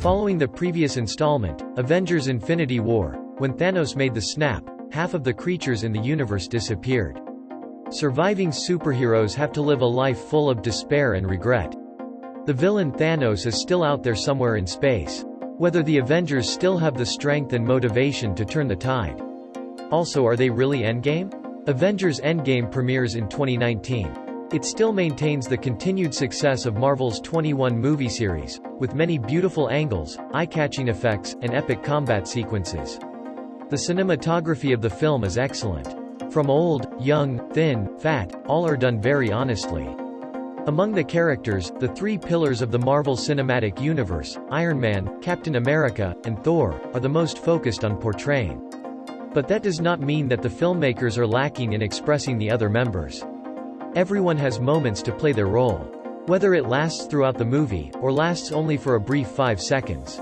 Following the previous installment, Avengers Infinity War, when Thanos made the snap, half of the creatures in the universe disappeared. Surviving superheroes have to live a life full of despair and regret. The villain Thanos is still out there somewhere in space. Whether the Avengers still have the strength and motivation to turn the tide. Also, are they really Endgame? Avengers Endgame premieres in 2019. It still maintains the continued success of Marvel's 21 movie series, with many beautiful angles, eye-catching effects, and epic combat sequences. The cinematography of the film is excellent. From old, young, thin, fat, all are done very honestly. Among the characters, the three pillars of the Marvel Cinematic Universe, Iron Man, Captain America, and Thor, are the most focused on portraying. But that does not mean that the filmmakers are lacking in expressing the other members. Everyone has moments to play their role. Whether it lasts throughout the movie, or lasts only for a brief 5 seconds.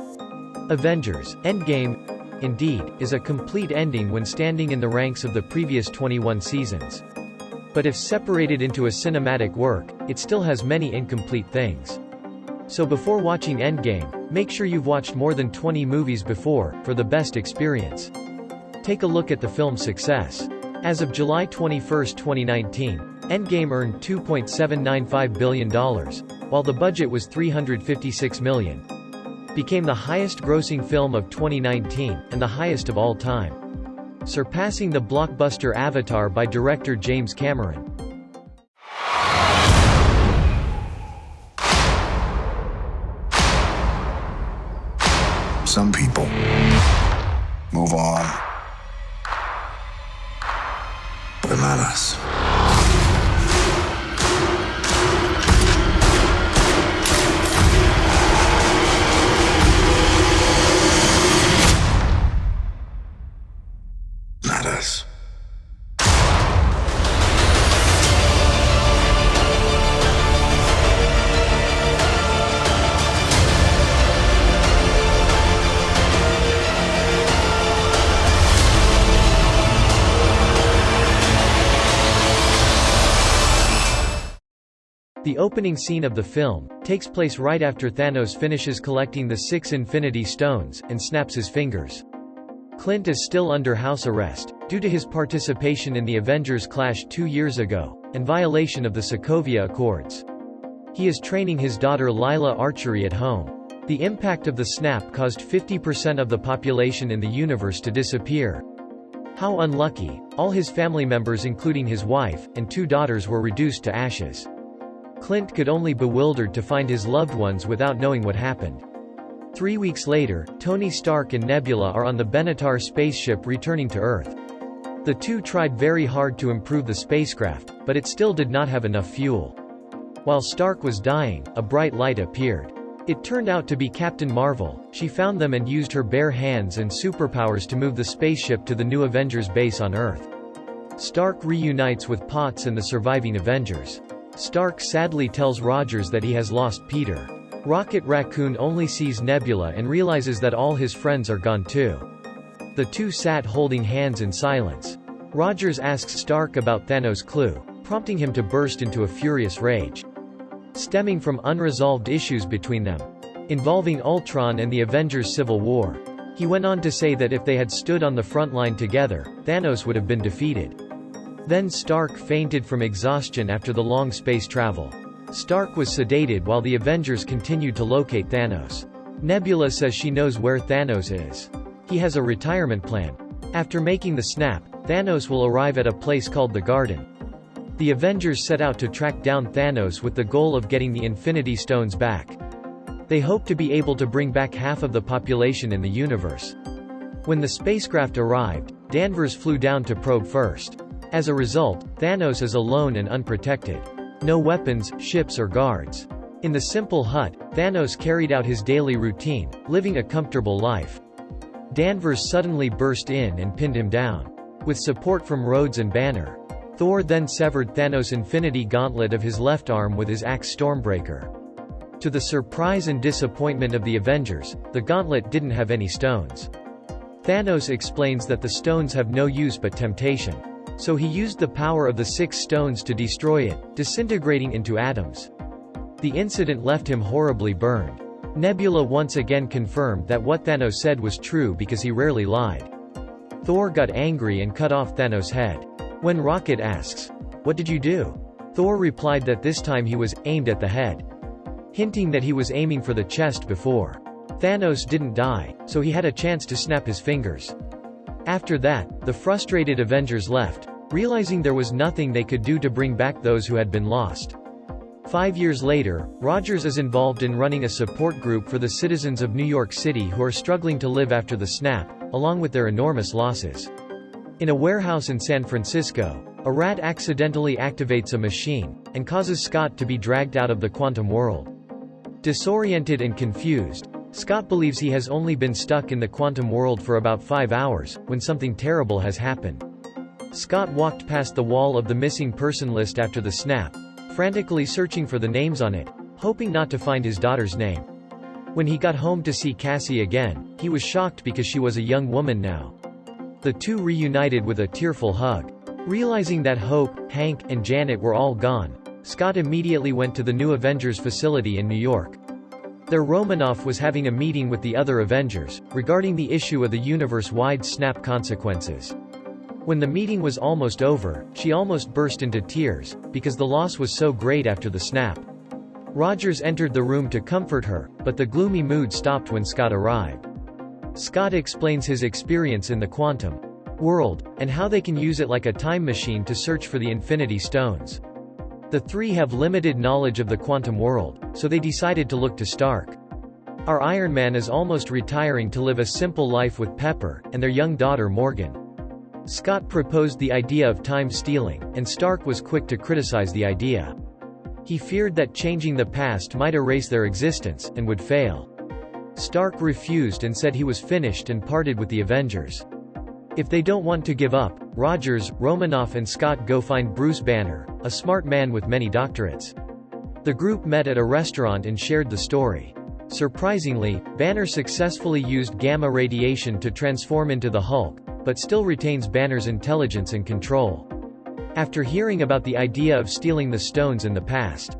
Avengers Endgame, indeed, is a complete ending when standing in the ranks of the previous 21 seasons. But if separated into a cinematic work, it still has many incomplete things. So before watching Endgame, make sure you've watched more than 20 movies before, for the best experience. Take a look at the film's success. As of July 21, 2019, Endgame earned $2.795 billion, while the budget was $356 million. Became the highest-grossing film of 2019, and the highest of all time. Surpassing the blockbuster Avatar by director James Cameron. Some people move on, but not us. Not us. The opening scene of the film takes place right after Thanos finishes collecting the 6 Infinity Stones, and snaps his fingers. Clint is still under house arrest, due to his participation in the Avengers clash 2 years ago, and violation of the Sokovia Accords. He is training his daughter Lila archery at home. The impact of the snap caused 50% of the population in the universe to disappear. How unlucky! All his family members including his wife, and 2 daughters were reduced to ashes. Clint could only bewildered to find his loved ones without knowing what happened. 3 weeks later, Tony Stark and Nebula are on the Benatar spaceship returning to Earth. The two tried very hard to improve the spacecraft, but it still did not have enough fuel. While Stark was dying, a bright light appeared. It turned out to be Captain Marvel. She found them and used her bare hands and superpowers to move the spaceship to the new Avengers base on Earth. Stark reunites with Potts and the surviving Avengers. Stark sadly tells Rogers that he has lost Peter. Rocket Raccoon only sees Nebula and realizes that all his friends are gone too. The two sat holding hands in silence. Rogers asks Stark about Thanos' clue, prompting him to burst into a furious rage. Stemming from unresolved issues between them, involving Ultron and the Avengers Civil War. He went on to say that if they had stood on the front line together, Thanos would have been defeated. Then Stark fainted from exhaustion after the long space travel. Stark was sedated while the Avengers continued to locate Thanos. Nebula says she knows where Thanos is. He has a retirement plan. After making the snap, Thanos will arrive at a place called the Garden. The Avengers set out to track down Thanos with the goal of getting the Infinity Stones back. They hope to be able to bring back half of the population in the universe. When the spacecraft arrived, Danvers flew down to probe first. As a result, Thanos is alone and unprotected. No weapons, ships or guards. In the simple hut, Thanos carried out his daily routine, living a comfortable life. Danvers suddenly burst in and pinned him down. With support from Rhodes and Banner, Thor then severed Thanos' Infinity Gauntlet of his left arm with his axe Stormbreaker. To the surprise and disappointment of the Avengers, the gauntlet didn't have any stones. Thanos explains that the stones have no use but temptation. So he used the power of the 6 stones to destroy it, disintegrating into atoms. The incident left him horribly burned. Nebula once again confirmed that what Thanos said was true because he rarely lied. Thor got angry and cut off Thanos' head. When Rocket asks, "What did you do?" Thor replied that this time he was aimed at the head, hinting that he was aiming for the chest before. Thanos didn't die, so he had a chance to snap his fingers. After that, the frustrated Avengers left, realizing there was nothing they could do to bring back those who had been lost. 5 years later, Rogers is involved in running a support group for the citizens of New York City who are struggling to live after the snap, along with their enormous losses. In a warehouse in San Francisco, a rat accidentally activates a machine, and causes Scott to be dragged out of the quantum world. Disoriented and confused, Scott believes he has only been stuck in the quantum world for about 5 hours, when something terrible has happened. Scott walked past the wall of the missing person list after the snap, frantically searching for the names on it, hoping not to find his daughter's name. When he got home to see Cassie again, he was shocked because she was a young woman now. The two reunited with a tearful hug. Realizing that Hope, Hank, and Janet were all gone, Scott immediately went to the new Avengers facility in New York. There Romanoff was having a meeting with the other Avengers, regarding the issue of the universe-wide snap consequences. When the meeting was almost over, she almost burst into tears, because the loss was so great after the snap. Rogers entered the room to comfort her, but the gloomy mood stopped when Scott arrived. Scott explains his experience in the quantum world, and how they can use it like a time machine to search for the Infinity Stones. The three have limited knowledge of the quantum world, so they decided to look to Stark. Our Iron Man is almost retiring to live a simple life with Pepper, and their young daughter Morgan. Scott proposed the idea of time stealing, and Stark was quick to criticize the idea. He feared that changing the past might erase their existence, and would fail. Stark refused and said he was finished and parted with the Avengers. If they don't want to give up, Rogers, Romanoff and Scott go find Bruce Banner, a smart man with many doctorates. The group met at a restaurant and shared the story. Surprisingly, Banner successfully used gamma radiation to transform into the Hulk, but still retains Banner's intelligence and control. After hearing about the idea of stealing the stones in the past,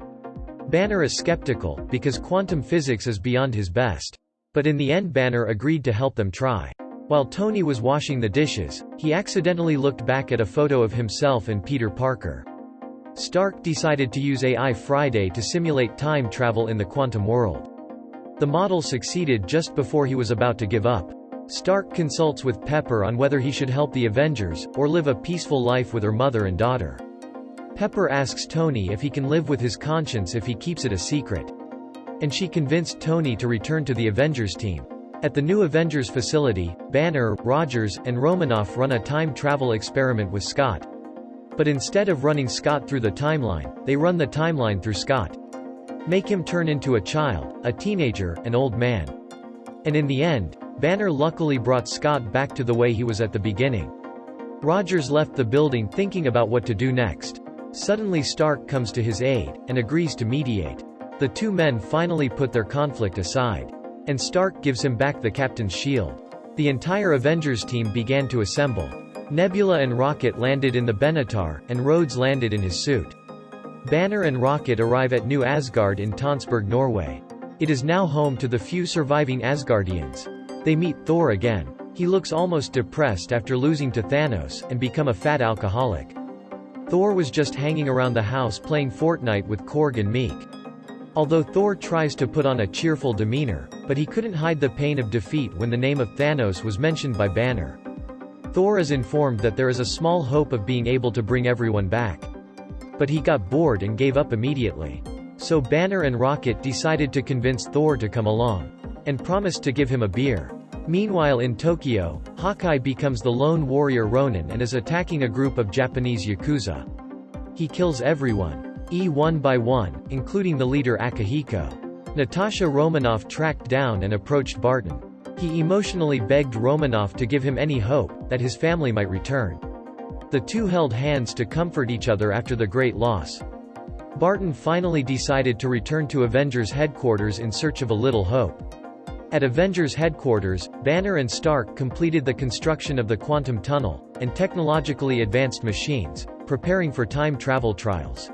Banner is skeptical, because quantum physics is beyond his best. But in the end Banner agreed to help them try. While Tony was washing the dishes, he accidentally looked back at a photo of himself and Peter Parker. Stark decided to use AI Friday to simulate time travel in the quantum world. The model succeeded just before he was about to give up. Stark consults with Pepper on whether he should help the Avengers, or live a peaceful life with her mother and daughter. Pepper asks Tony if he can live with his conscience if he keeps it a secret. And she convinced Tony to return to the Avengers team. At the new Avengers facility, Banner, Rogers, and Romanoff run a time travel experiment with Scott. But instead of running Scott through the timeline, they run the timeline through Scott. Make him turn into a child, a teenager, an old man. And in the end, Banner luckily brought Scott back to the way he was at the beginning. Rogers left the building thinking about what to do next. Suddenly Stark comes to his aid, and agrees to mediate. The two men finally put their conflict aside. And Stark gives him back the captain's shield. The entire Avengers team began to assemble. Nebula and Rocket landed in the Benatar, and Rhodes landed in his suit. Banner and Rocket arrive at New Asgard in Tonsberg, Norway. It is now home to the few surviving Asgardians. They meet Thor again. He looks almost depressed after losing to Thanos, and become a fat alcoholic. Thor was just hanging around the house playing Fortnite with Korg and Meek. Although Thor tries to put on a cheerful demeanor, but he couldn't hide the pain of defeat when the name of Thanos was mentioned by Banner. Thor is informed that there is a small hope of being able to bring everyone back. But he got bored and gave up immediately. So Banner and Rocket decided to convince Thor to come along, and promised to give him a beer. Meanwhile in Tokyo, Hawkeye becomes the lone warrior Ronin and is attacking a group of Japanese Yakuza. He kills everyone. One by one, including the leader Akihiko. Natasha Romanoff tracked down and approached Barton. He emotionally begged Romanoff to give him any hope, that his family might return. The two held hands to comfort each other after the great loss. Barton finally decided to return to Avengers headquarters in search of a little hope. At Avengers headquarters, Banner and Stark completed the construction of the quantum tunnel, and technologically advanced machines, preparing for time travel trials.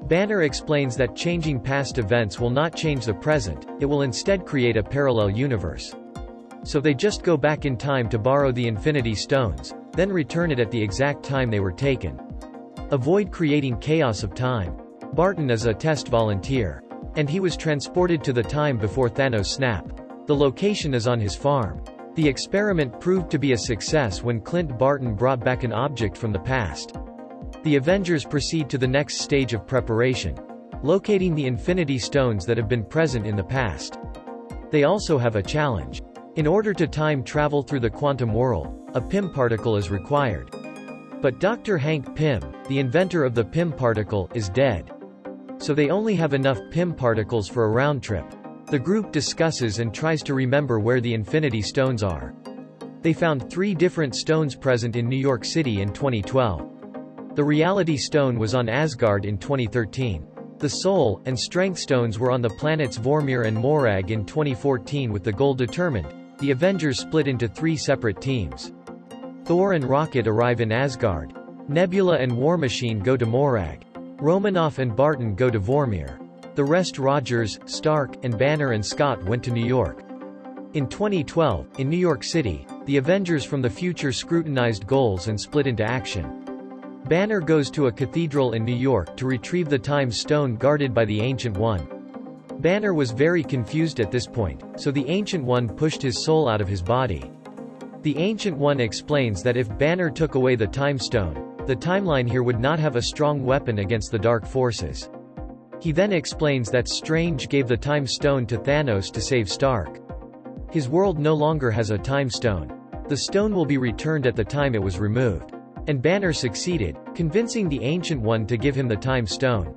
Banner explains that changing past events will not change the present, it will instead create a parallel universe. So they just go back in time to borrow the Infinity Stones, then return it at the exact time they were taken. Avoid creating chaos of time. Barton is a test volunteer. And he was transported to the time before Thanos' snap. The location is on his farm. The experiment proved to be a success when Clint Barton brought back an object from the past. The Avengers proceed to the next stage of preparation, locating the Infinity Stones that have been present in the past. They also have a challenge. In order to time travel through the quantum world, a Pym particle is required. But Dr. Hank Pym, the inventor of the Pym particle, is dead. So they only have enough Pym particles for a round trip. The group discusses and tries to remember where the Infinity Stones are. They found 3 different stones present in New York City in 2012. The Reality Stone was on Asgard in 2013. The Soul and Strength Stones were on the planets Vormir and Morag in 2014. With the goal determined, the Avengers split into 3 separate teams. Thor and Rocket arrive in Asgard. Nebula and War Machine go to Morag. Romanoff and Barton go to Vormir. The rest Rogers, Stark, and Banner and Scott went to New York. In 2012, in New York City, the Avengers from the future scrutinized goals and split into action. Banner goes to a cathedral in New York to retrieve the Time Stone guarded by the Ancient One. Banner was very confused at this point, so the Ancient One pushed his soul out of his body. The Ancient One explains that if Banner took away the Time Stone, the timeline here would not have a strong weapon against the dark forces. He then explains that Strange gave the Time Stone to Thanos to save Stark. His world no longer has a Time Stone. The stone will be returned at the time it was removed. And Banner succeeded, convincing the Ancient One to give him the Time Stone.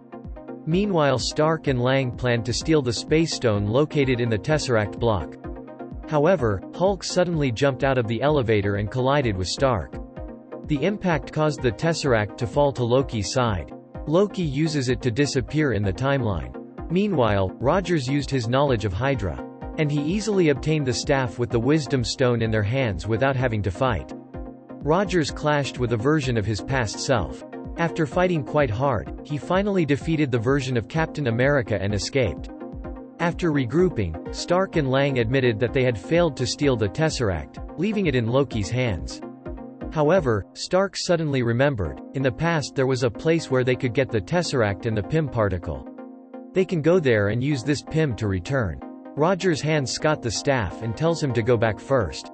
Meanwhile, Stark and Lang planned to steal the Space Stone located in the Tesseract block. However, Hulk suddenly jumped out of the elevator and collided with Stark. The impact caused the Tesseract to fall to Loki's side. Loki uses it to disappear in the timeline. Meanwhile, Rogers used his knowledge of Hydra. And he easily obtained the staff with the Wisdom Stone in their hands without having to fight. Rogers clashed with a version of his past self. After fighting quite hard, he finally defeated the version of Captain America and escaped. After regrouping, Stark and Lang admitted that they had failed to steal the Tesseract, leaving it in Loki's hands. However, Stark suddenly remembered, in the past there was a place where they could get the Tesseract and the Pym particle. They can go there and use this Pym to return. Rogers hands Scott the staff and tells him to go back first.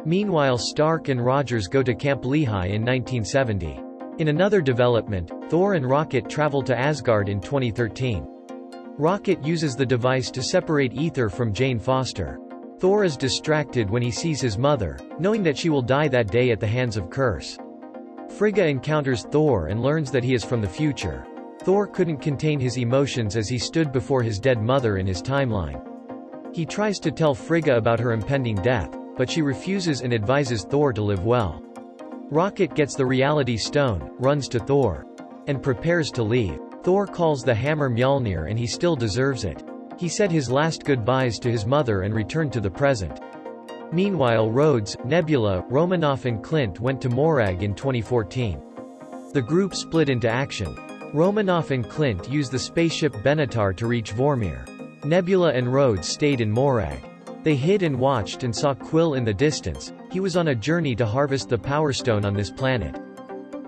Meanwhile, Stark and Rogers go to Camp Lehigh in 1970. In another development, Thor and Rocket travel to Asgard in 2013. Rocket uses the device to separate Ether from Jane Foster. Thor is distracted when he sees his mother, knowing that she will die that day at the hands of Curse. Frigga encounters Thor and learns that he is from the future. Thor couldn't contain his emotions as he stood before his dead mother in his timeline. He tries to tell Frigga about her impending death, but she refuses and advises Thor to live well. Rocket gets the Reality Stone, runs to Thor, and prepares to leave. Thor calls the hammer Mjolnir and he still deserves it. He said his last goodbyes to his mother and returned to the present. Meanwhile, Rhodes, Nebula, Romanoff and Clint went to Morag in 2014. The group split into action. Romanoff and Clint used the spaceship Benatar to reach Vormir. Nebula and Rhodes stayed in Morag. They hid and watched and saw Quill in the distance. He was on a journey to harvest the Power Stone on this planet.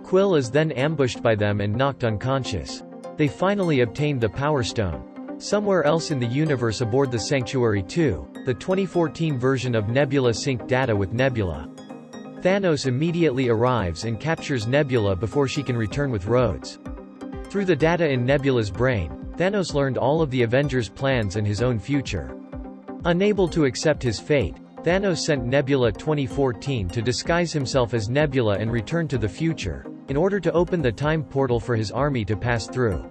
Quill is then ambushed by them and knocked unconscious. They finally obtained the Power Stone. Somewhere else in the universe aboard the Sanctuary 2, the 2014 version of Nebula synced data with Nebula. Thanos immediately arrives and captures Nebula before she can return with Rhodes. Through the data in Nebula's brain, Thanos learned all of the Avengers' plans and his own future. Unable to accept his fate, Thanos sent Nebula 2014 to disguise himself as Nebula and return to the future, in order to open the time portal for his army to pass through.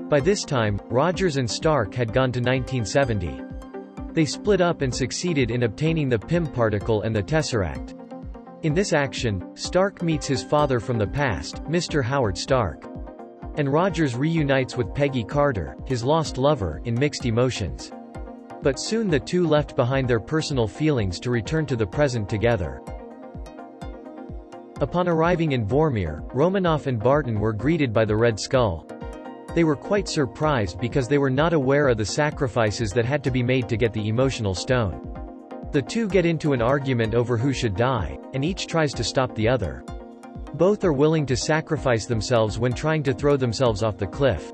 By this time, Rogers and Stark had gone to 1970. They split up and succeeded in obtaining the Pym particle and the Tesseract. In this action, Stark meets his father from the past, Mr. Howard Stark. And Rogers reunites with Peggy Carter, his lost lover, in mixed emotions. But soon the two left behind their personal feelings to return to the present together. Upon arriving in Vormir, Romanoff and Barton were greeted by the Red Skull. They were quite surprised because they were not aware of the sacrifices that had to be made to get the emotional stone. The two get into an argument over who should die, and each tries to stop the other. Both are willing to sacrifice themselves when trying to throw themselves off the cliff.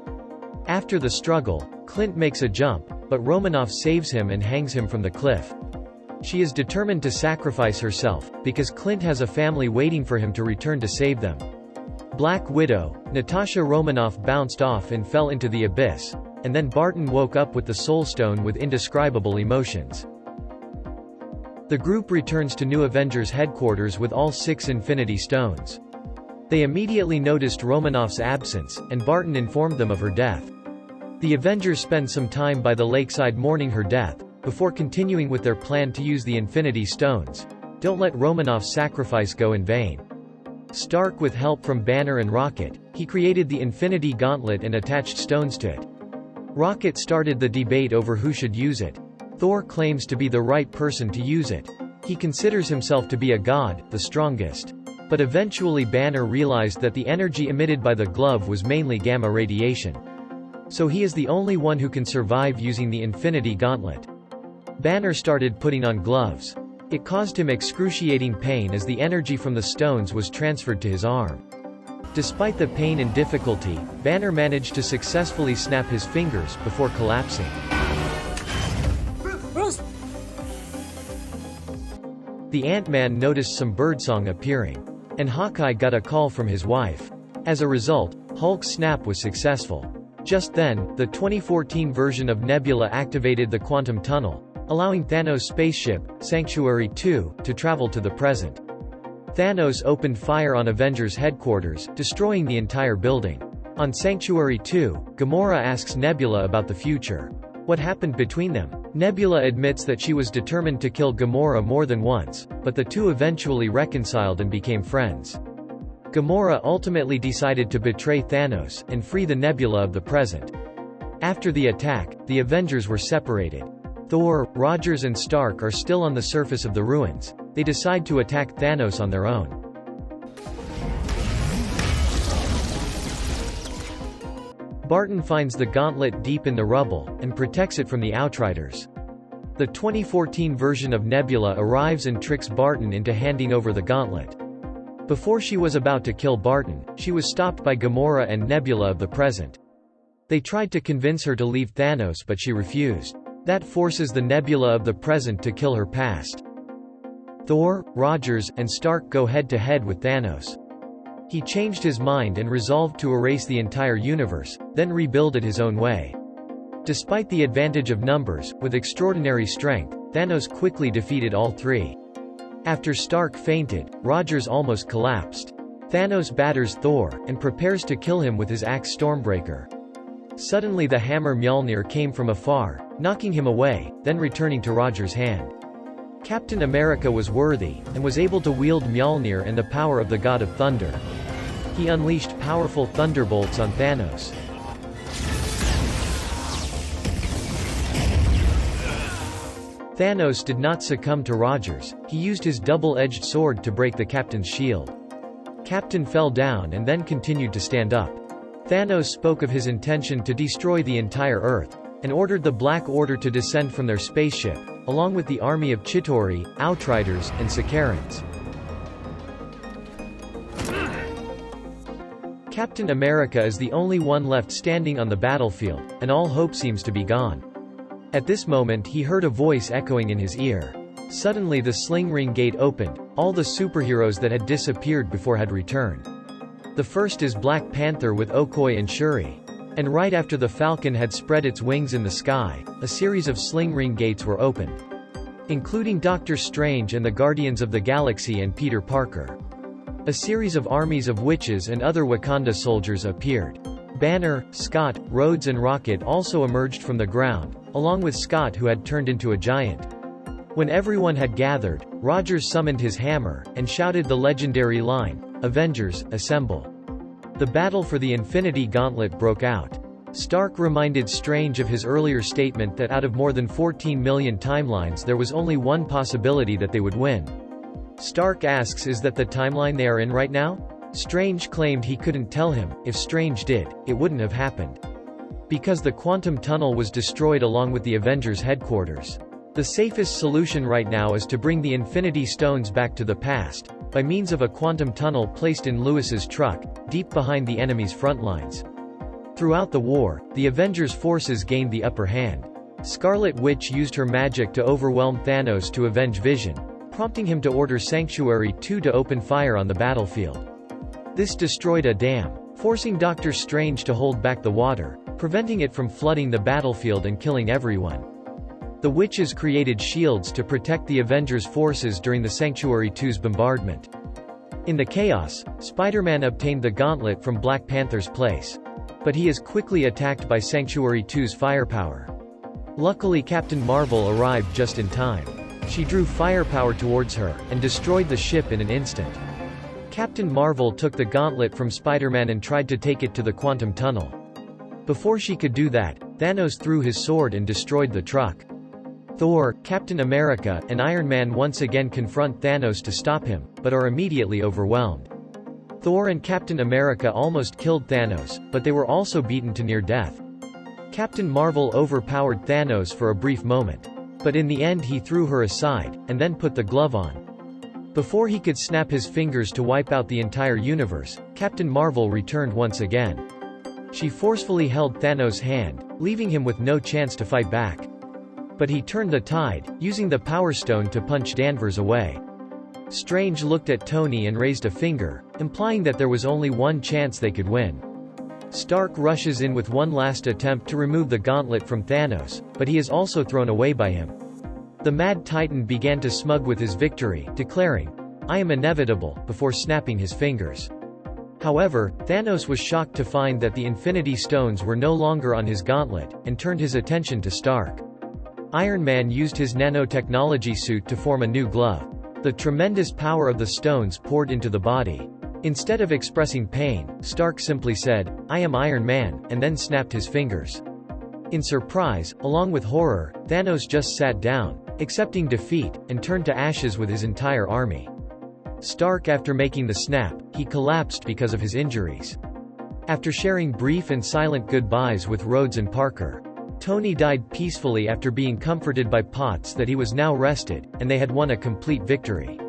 After the struggle, Clint makes a jump, but Romanoff saves him and hangs him from the cliff. She is determined to sacrifice herself, because Clint has a family waiting for him to return to save them. Black Widow, Natasha Romanoff bounced off and fell into the abyss, and then Barton woke up with the Soul Stone with indescribable emotions. The group returns to New Avengers headquarters with all 6 Infinity Stones. They immediately noticed Romanoff's absence, and Barton informed them of her death. The Avengers spend some time by the lakeside mourning her death, before continuing with their plan to use the Infinity Stones. Don't let Romanoff's sacrifice go in vain. Stark, with help from Banner and Rocket, he created the Infinity Gauntlet and attached stones to it. Rocket started the debate over who should use it. Thor claims to be the right person to use it. He considers himself to be a god, the strongest. But eventually Banner realized that the energy emitted by the glove was mainly gamma radiation. So he is the only one who can survive using the Infinity Gauntlet. Banner started putting on gloves. It caused him excruciating pain as the energy from the stones was transferred to his arm. Despite the pain and difficulty, Banner managed to successfully snap his fingers before collapsing. The Ant-Man noticed some birdsong appearing. And Hawkeye got a call from his wife. As a result, Hulk's snap was successful. Just then, the 2014 version of Nebula activated the quantum tunnel, allowing Thanos' spaceship, Sanctuary 2, to travel to the present. Thanos opened fire on Avengers headquarters, destroying the entire building. On Sanctuary 2, Gamora asks Nebula about the future. What happened between them? Nebula admits that she was determined to kill Gamora more than once, but the two eventually reconciled and became friends. Gamora ultimately decided to betray Thanos, and free the Nebula of the present. After the attack, the Avengers were separated. Thor, Rogers and Stark are still on the surface of the ruins. They decide to attack Thanos on their own. Barton finds the gauntlet deep in the rubble, and protects it from the Outriders. The 2014 version of Nebula arrives and tricks Barton into handing over the gauntlet. Before she was about to kill Barton, she was stopped by Gamora and Nebula of the present. They tried to convince her to leave Thanos but she refused. That forces the Nebula of the present to kill her past. Thor, Rogers, and Stark go head-to-head with Thanos. He changed his mind and resolved to erase the entire universe, then rebuild it his own way. Despite the advantage of numbers, with extraordinary strength, Thanos quickly defeated all 3. After Stark fainted, Rogers almost collapsed. Thanos batters Thor, and prepares to kill him with his axe Stormbreaker. Suddenly the hammer Mjolnir came from afar, knocking him away, then returning to Rogers' hand. Captain America was worthy, and was able to wield Mjolnir and the power of the God of Thunder. He unleashed powerful thunderbolts on Thanos. Thanos did not succumb to Rogers. He used his double-edged sword to break the Captain's shield. Captain fell down and then continued to stand up. Thanos spoke of his intention to destroy the entire Earth, and ordered the Black Order to descend from their spaceship, along with the army of Chitauri, Outriders, and Sakarans. Captain America is the only one left standing on the battlefield, and all hope seems to be gone. At this moment he heard a voice echoing in his ear. Suddenly the sling ring gate opened. All the superheroes that had disappeared before had returned. The first is Black Panther with Okoye and Shuri. And right after the Falcon had spread its wings in the sky, a series of sling ring gates were opened, including Doctor Strange and the Guardians of the Galaxy and Peter Parker. A series of armies of witches and other Wakanda soldiers appeared. Banner, Scott, Rhodes and Rocket also emerged from the ground, along with Scott who had turned into a giant. When everyone had gathered, Rogers summoned his hammer, and shouted the legendary line, "Avengers, assemble." The battle for the Infinity Gauntlet broke out. Stark reminded Strange of his earlier statement that out of more than 14 million timelines there was only one possibility that they would win. Stark asks, is that the timeline they are in right now? Strange claimed he couldn't tell him. If Strange did, it wouldn't have happened. Because the quantum tunnel was destroyed along with the Avengers headquarters. The safest solution right now is to bring the Infinity Stones back to the past, by means of a quantum tunnel placed in Lewis's truck, deep behind the enemy's front lines. Throughout the war, the Avengers' forces gained the upper hand. Scarlet Witch used her magic to overwhelm Thanos to avenge Vision, prompting him to order Sanctuary 2 to open fire on the battlefield. This destroyed a dam, forcing Doctor Strange to hold back the water, preventing it from flooding the battlefield and killing everyone. The witches created shields to protect the Avengers' forces during the Sanctuary 2's bombardment. In the chaos, Spider-Man obtained the gauntlet from Black Panther's place. But he is quickly attacked by Sanctuary 2's firepower. Luckily, Captain Marvel arrived just in time. She drew firepower towards her, and destroyed the ship in an instant. Captain Marvel took the gauntlet from Spider-Man and tried to take it to the quantum tunnel. Before she could do that, Thanos threw his sword and destroyed the truck. Thor, Captain America, and Iron Man once again confront Thanos to stop him, but are immediately overwhelmed. Thor and Captain America almost killed Thanos, but they were also beaten to near death. Captain Marvel overpowered Thanos for a brief moment. But in the end he threw her aside, and then put the glove on. Before he could snap his fingers to wipe out the entire universe, Captain Marvel returned once again. She forcefully held Thanos' hand, leaving him with no chance to fight back. But he turned the tide, using the Power Stone to punch Danvers away. Strange looked at Tony and raised a finger, implying that there was only one chance they could win. Stark rushes in with one last attempt to remove the gauntlet from Thanos, but he is also thrown away by him. The Mad Titan began to smug with his victory, declaring, "I am inevitable," before snapping his fingers. However, Thanos was shocked to find that the Infinity Stones were no longer on his gauntlet, and turned his attention to Stark. Iron Man used his nanotechnology suit to form a new glove. The tremendous power of the stones poured into the body. Instead of expressing pain, Stark simply said, "I am Iron Man," and then snapped his fingers. In surprise, along with horror, Thanos just sat down, accepting defeat, and turned to ashes with his entire army. Stark, after making the snap, he collapsed because of his injuries. After sharing brief and silent goodbyes with Rhodes and Parker, Tony died peacefully after being comforted by Potts that he was now rested, and they had won a complete victory.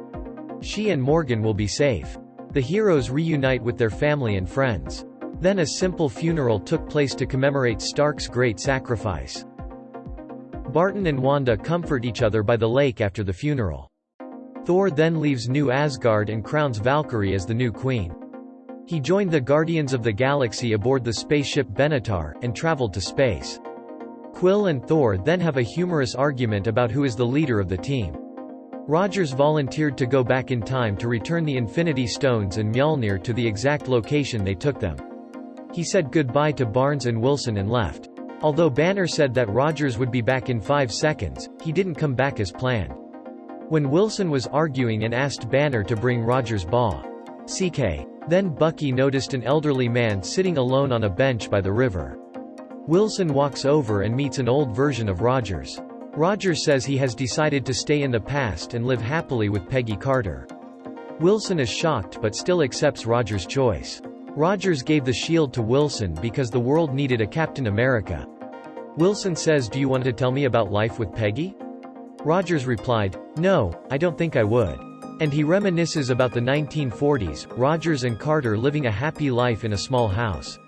She and Morgan will be safe. The heroes reunite with their family and friends. Then a simple funeral took place to commemorate Stark's great sacrifice. Barton and Wanda comfort each other by the lake after the funeral. Thor then leaves New Asgard and crowns Valkyrie as the new queen. He joined the Guardians of the Galaxy aboard the spaceship Benatar, and traveled to space. Quill and Thor then have a humorous argument about who is the leader of the team. Rogers volunteered to go back in time to return the Infinity Stones and Mjolnir to the exact location they took them. He said goodbye to Barnes and Wilson and left. Although Banner said that Rogers would be back in 5 seconds, he didn't come back as planned. When Wilson was arguing and asked Banner to bring Rogers' ball, CK. Then Bucky noticed an elderly man sitting alone on a bench by the river. Wilson walks over and meets an old version of Rogers. Rogers says he has decided to stay in the past and live happily with Peggy Carter. Wilson is shocked but still accepts Rogers' choice. Rogers gave the shield to Wilson because the world needed a Captain America. Wilson says, "Do you want to tell me about life with Peggy?" Rogers replied, "No, I don't think I would." And he reminisces about the 1940s, Rogers and Carter living a happy life in a small house.